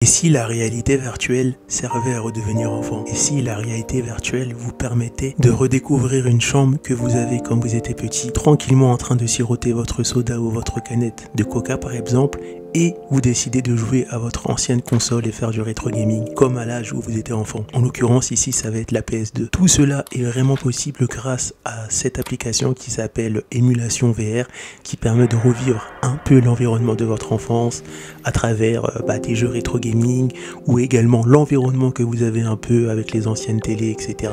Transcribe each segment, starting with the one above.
Et si la réalité virtuelle servait à redevenir enfant? Et si la réalité virtuelle vous permettait de redécouvrir une chambre que vous avez quand vous étiez petit, tranquillement en train de siroter votre soda ou votre canette de coca par exemple, et vous décidez de jouer à votre ancienne console et faire du rétro gaming comme à l'âge où vous étiez enfant. En l'occurrence ici ça va être la PS2. Tout cela est vraiment possible grâce à cette application qui s'appelle Émulation VR, qui permet de revivre un peu l'environnement de votre enfance à travers des jeux rétro gaming ou également l'environnement que vous avez un peu avec les anciennes télés, etc.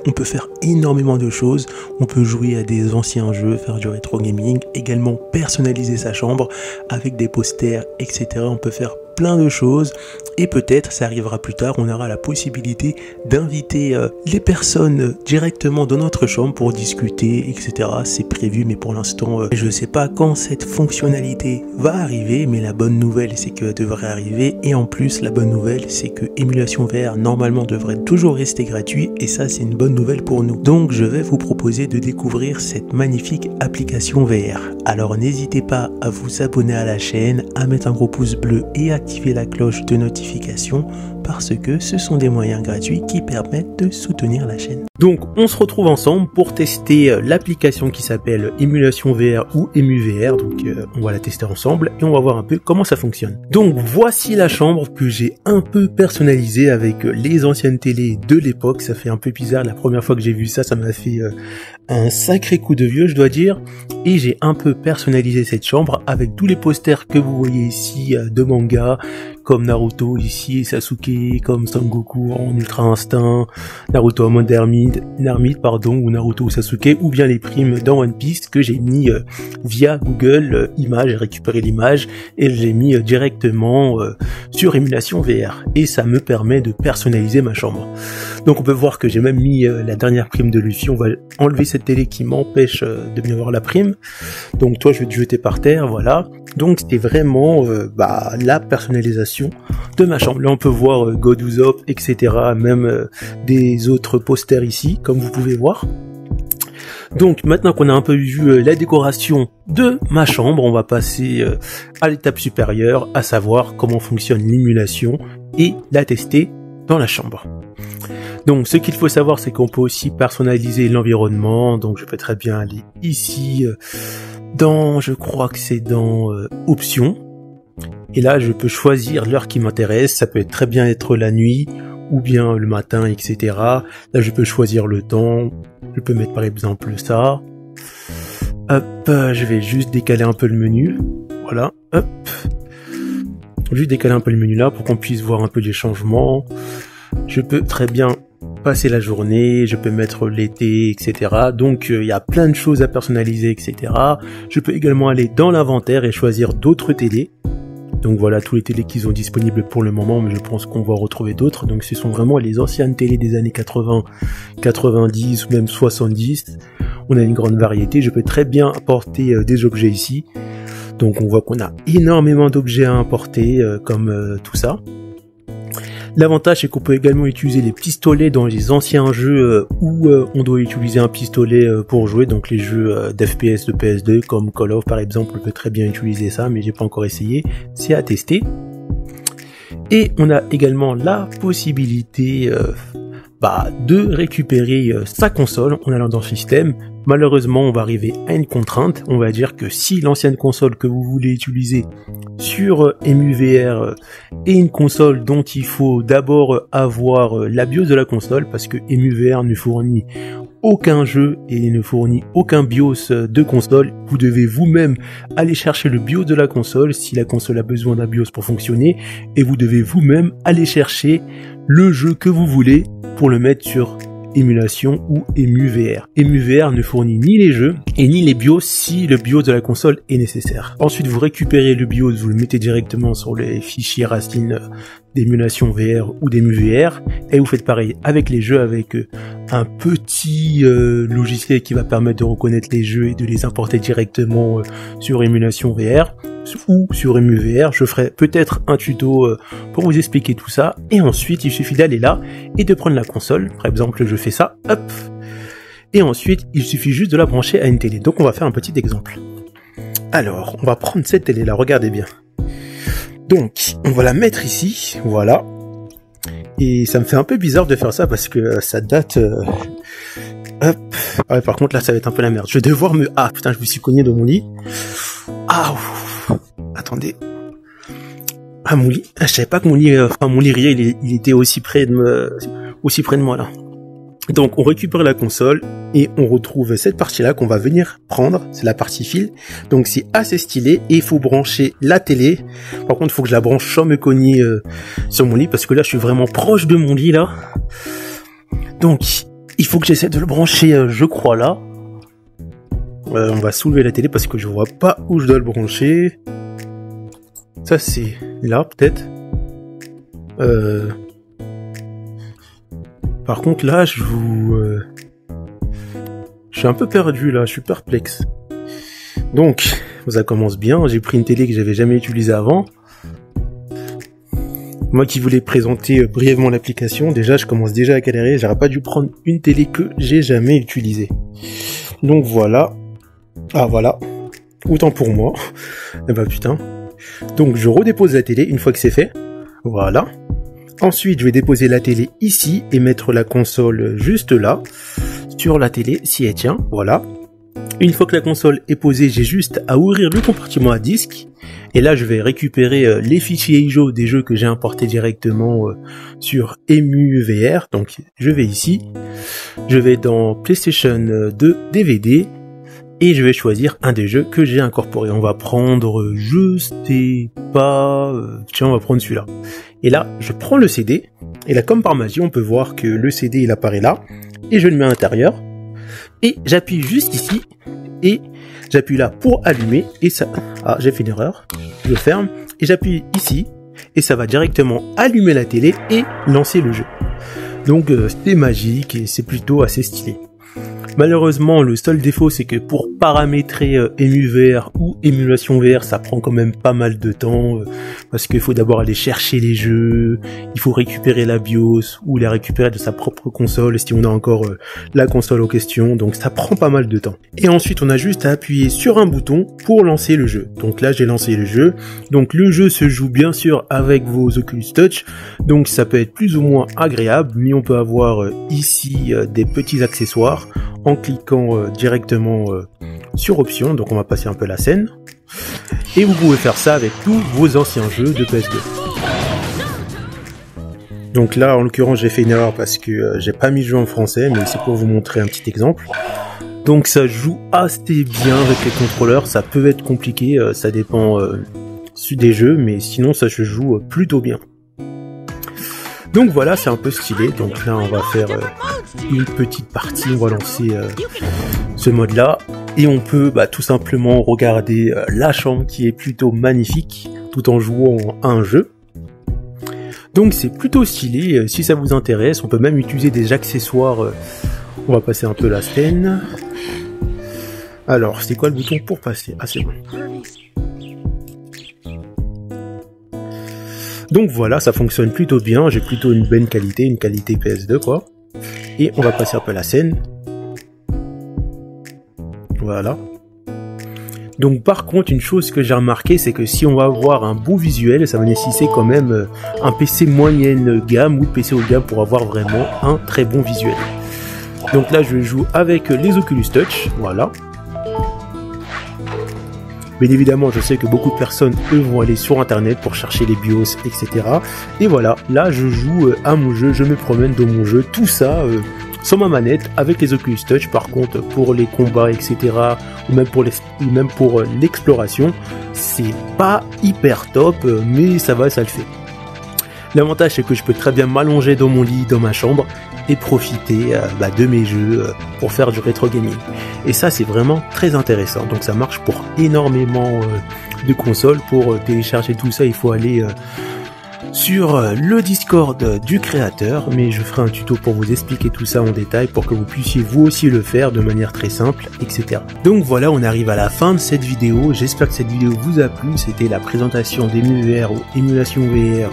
On peut faire énormément de choses, on peut jouer à des anciens jeux, faire du rétro gaming, également personnaliser sa chambre avec des posters, etc. On peut faire plein de choses et peut-être ça arrivera plus tard, on aura la possibilité d'inviter les personnes directement dans notre chambre pour discuter, etc. C'est prévu, mais pour l'instant je ne sais pas quand cette fonctionnalité va arriver, mais la bonne nouvelle c'est qu'elle devrait arriver, et en plus la bonne nouvelle c'est que Émulation VR normalement devrait toujours rester gratuit, et ça c'est une bonne nouvelle pour nous. Donc je vais vous proposer de découvrir cette magnifique application VR. Alors n'hésitez pas à vous abonner à la chaîne, à mettre un gros pouce bleu et activer la cloche de notification, parce que ce sont des moyens gratuits qui permettent de soutenir la chaîne. Donc on se retrouve ensemble pour tester l'application qui s'appelle Émulation VR ou EmuVR. Donc on va la tester ensemble et on va voir un peu comment ça fonctionne. Donc voici la chambre que j'ai un peu personnalisée avec les anciennes télés de l'époque. Ça fait un peu bizarre, la première fois que j'ai vu ça, ça m'a fait un sacré coup de vieux, je dois dire. Et j'ai un peu personnalisé cette chambre avec tous les posters que vous voyez ici de manga, comme Naruto ici, Sasuke, comme Son Goku en Ultra Instinct, Naruto en mode ermite, ou Naruto ou Sasuke, ou bien les primes dans One Piece que j'ai mis via Google Images, j'ai récupéré l'image et je l'ai mis directement sur Émulation VR. Et ça me permet de personnaliser ma chambre. Donc on peut voir que j'ai même mis la dernière prime de Luffy. On va enlever cette télé qui m'empêche de bien voir la prime. Donc toi je vais te jeter par terre, voilà. Donc c'était vraiment la personnalisation de ma chambre. Là on peut voir God Usopp, etc. Même des autres posters ici, comme vous pouvez voir. Donc maintenant qu'on a un peu vu la décoration de ma chambre, on va passer à l'étape supérieure, à savoir comment fonctionne l'émulation et la tester dans la chambre. Donc ce qu'il faut savoir, c'est qu'on peut aussi personnaliser l'environnement. Donc je peux très bien aller ici dans, je crois que c'est dans options, et là je peux choisir l'heure qui m'intéresse. Ça peut très bien être la nuit ou bien le matin, etc. Là je peux choisir le temps, je peux mettre par exemple ça. Hop, je vais juste décaler un peu le menu, voilà, hop, juste décaler un peu le menu là pour qu'on puisse voir un peu les changements. Je peux très bien passer la journée, je peux mettre l'été, etc. Donc il y a plein de choses à personnaliser, etc. Je peux également aller dans l'inventaire et choisir d'autres télés. Donc voilà tous les télés qui sont disponibles pour le moment, mais je pense qu'on va retrouver d'autres. Donc ce sont vraiment les anciennes télés des années 80, 90 ou même 70. On a une grande variété, je peux très bien importer des objets ici. Donc on voit qu'on a énormément d'objets à importer, comme tout ça. L'avantage c'est qu'on peut également utiliser les pistolets dans les anciens jeux où on doit utiliser un pistolet pour jouer, donc les jeux d'FPS de PS2 comme Call of par exemple, on peut très bien utiliser ça, mais j'ai pas encore essayé, c'est à tester. Et on a également la possibilité de récupérer sa console en allant dans le système. Malheureusement on va arriver à une contrainte, on va dire que si l'ancienne console que vous voulez utiliser sur EmuVR est une console dont il faut d'abord avoir la BIOS de la console, parce que EmuVR ne fournit aucun jeu et ne fournit aucun BIOS de console, vous devez vous-même aller chercher le BIOS de la console si la console a besoin d'un BIOS pour fonctionner, et vous devez vous-même aller chercher le jeu que vous voulez pour le mettre sur Émulation ou EmuVR. EmuVR ne fournit ni les jeux et ni les BIOS si le BIOS de la console est nécessaire. Ensuite vous récupérez le BIOS, vous le mettez directement sur les fichiers racines d'Émulation VR ou d'EmuVR, et vous faites pareil avec les jeux, avec un petit logiciel qui va permettre de reconnaître les jeux et de les importer directement sur Émulation VR ou sur EmuVR. Je ferai peut-être un tuto pour vous expliquer tout ça, et ensuite il suffit d'aller là et de prendre la console. Par exemple je fais ça, hop, et ensuite il suffit juste de la brancher à une télé. Donc on va faire un petit exemple. Alors on va prendre cette télé là, regardez bien. Donc, on va la mettre ici, voilà. Et ça me fait un peu bizarre de faire ça parce que ça date... Hop. Ouais, par contre, là, ça va être un peu la merde. Je vais devoir me... Ah, putain, je me suis cogné dans mon lit. Ah, ouf. Attendez. Ah, mon lit. Je savais pas que mon lit... Enfin, mon lit il était aussi près de moi, là. Donc, on récupère la console et on retrouve cette partie-là qu'on va venir prendre. C'est la partie fil. Donc, c'est assez stylé et il faut brancher la télé. Par contre, il faut que je la branche sans me cogner sur mon lit parce que là, je suis vraiment proche de mon lit, là. Donc, il faut que j'essaie de le brancher, je crois, là. On va soulever la télé parce que je vois pas où je dois le brancher. Ça, c'est là, peut-être. Par contre, là, je suis un peu perdu, là. Je suis perplexe. Donc, ça commence bien. J'ai pris une télé que j'avais jamais utilisée avant. Moi qui voulais présenter brièvement l'application, déjà, je commence déjà à galérer. J'aurais pas dû prendre une télé que j'ai jamais utilisée. Donc, voilà. Ah, voilà. Autant pour moi. Eh ben, putain. Donc, je redépose la télé une fois que c'est fait. Voilà. Ensuite, je vais déposer la télé ici et mettre la console juste là, sur la télé, si elle tient, voilà. Une fois que la console est posée, j'ai juste à ouvrir le compartiment à disque. Et là, je vais récupérer les fichiers ISO des jeux que j'ai importés directement sur EmuVR. Donc, je vais ici. Je vais dans PlayStation 2 DVD. Et je vais choisir un des jeux que j'ai incorporé. On va prendre, je sais pas... tiens, on va prendre celui-là. Et là, je prends le CD. Et là, comme par magie, on peut voir que le CD, il apparaît là. Et je le mets à l'intérieur. Et j'appuie juste ici. Et j'appuie là pour allumer. Et ça... Ah, j'ai fait une erreur. Je ferme. Et j'appuie ici. Et ça va directement allumer la télé et lancer le jeu. Donc, c'est magique et c'est plutôt assez stylé. Malheureusement, le seul défaut, c'est que pour paramétrer EmuVR ou Émulation VR, ça prend quand même pas mal de temps, parce qu'il faut d'abord aller chercher les jeux, il faut récupérer la BIOS, ou la récupérer de sa propre console, si on a encore la console en question, donc ça prend pas mal de temps. Et ensuite, on a juste à appuyer sur un bouton pour lancer le jeu. Donc là, j'ai lancé le jeu. Donc le jeu se joue bien sûr avec vos Oculus Touch, donc ça peut être plus ou moins agréable, mais on peut avoir ici des petits accessoires, en cliquant directement sur options, donc on va passer un peu la scène, et vous pouvez faire ça avec tous vos anciens jeux de PS2. Donc là, en l'occurrence, j'ai fait une erreur parce que j'ai pas mis le jeu en français, mais c'est pour vous montrer un petit exemple. Donc ça joue assez bien avec les contrôleurs, ça peut être compliqué, ça dépend des jeux, mais sinon ça se joue plutôt bien. Donc voilà, c'est un peu stylé. Donc là, on va faire une petite partie. On va lancer ce mode-là. Et on peut tout simplement regarder la chambre qui est plutôt magnifique tout en jouant à un jeu. Donc c'est plutôt stylé. Si ça vous intéresse, on peut même utiliser des accessoires. On va passer un peu la scène. Alors, c'est quoi le bouton pour passer? Ah, c'est bon. Donc voilà, ça fonctionne plutôt bien, j'ai plutôt une bonne qualité, une qualité PS2 quoi. Et on va passer un peu la scène. Voilà. Donc par contre, une chose que j'ai remarqué, c'est que si on va avoir un beau visuel, ça va nécessiter quand même un PC moyenne gamme ou PC haut de gamme pour avoir vraiment un très bon visuel. Donc là, je joue avec les Oculus Touch, voilà. Bien évidemment, je sais que beaucoup de personnes, eux, vont aller sur internet pour chercher les BIOS, etc. Et voilà, là, je joue à mon jeu, je me promène dans mon jeu, tout ça sans ma manette, avec les Oculus Touch. Par contre, pour les combats, etc., ou même pour l'exploration, c'est pas hyper top, mais ça va, ça le fait. L'avantage, c'est que je peux très bien m'allonger dans mon lit, dans ma chambre, et profiter de mes jeux pour faire du rétro gaming. Et ça, c'est vraiment très intéressant. Donc ça marche pour énormément de consoles. Pour télécharger tout ça, il faut aller sur le Discord du créateur, mais je ferai un tuto pour vous expliquer tout ça en détail pour que vous puissiez vous aussi le faire de manière très simple, etc. Donc voilà, on arrive à la fin de cette vidéo. J'espère que cette vidéo vous a plu. C'était la présentation d'EmuVR ou Émulation VR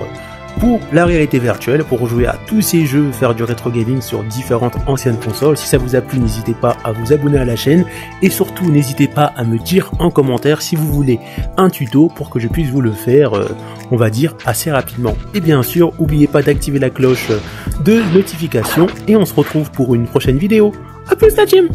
pour la réalité virtuelle, pour jouer à tous ces jeux, faire du rétro gaming sur différentes anciennes consoles. Si ça vous a plu, n'hésitez pas à vous abonner à la chaîne et surtout n'hésitez pas à me dire en commentaire si vous voulez un tuto pour que je puisse vous le faire, on va dire assez rapidement. Et bien sûr, n'oubliez pas d'activer la cloche de notification et on se retrouve pour une prochaine vidéo. A plus la team!